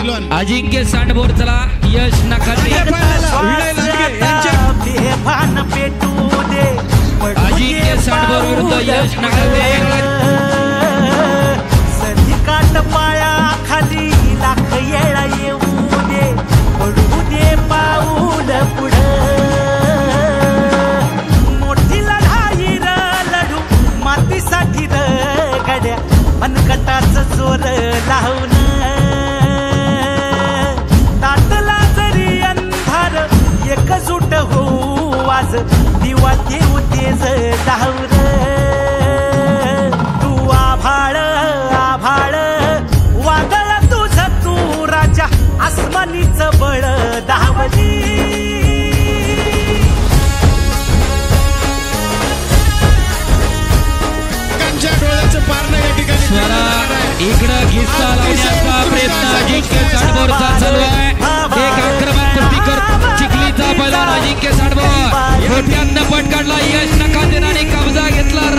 पैलवान अजिंक्य सांडभोर चला यश नकाते अजिंक्य सांडभोर विरुद्ध यश नकाते संधिकाट पाया खाली लाख येळा येऊ दे पडू दे पाऊल पुढं मोठी लढाई र लढू मातीसाठी र गड्या मनकटाचं जोर लावून ताटला जरी अंधार एकजूट होऊ आज दिवा देऊ तेज लावून तू आभाळ आभाळ वादळ तुझं तू राजा आसमानीच बळ धावली कंच्या डोळ्याचं पारणं या ठिकाणी स्वरा इकडं घिस्सा लावण्याचा प्रयत्न अजिंक्य सांडभोरचा चालू आहे एक आक्रमक कुस्ती कर चिखलीचा पैलवान अजिंक्य सांडभोर मोठ्यानं पट काढला यश नकाते आणि कब्जा घेतला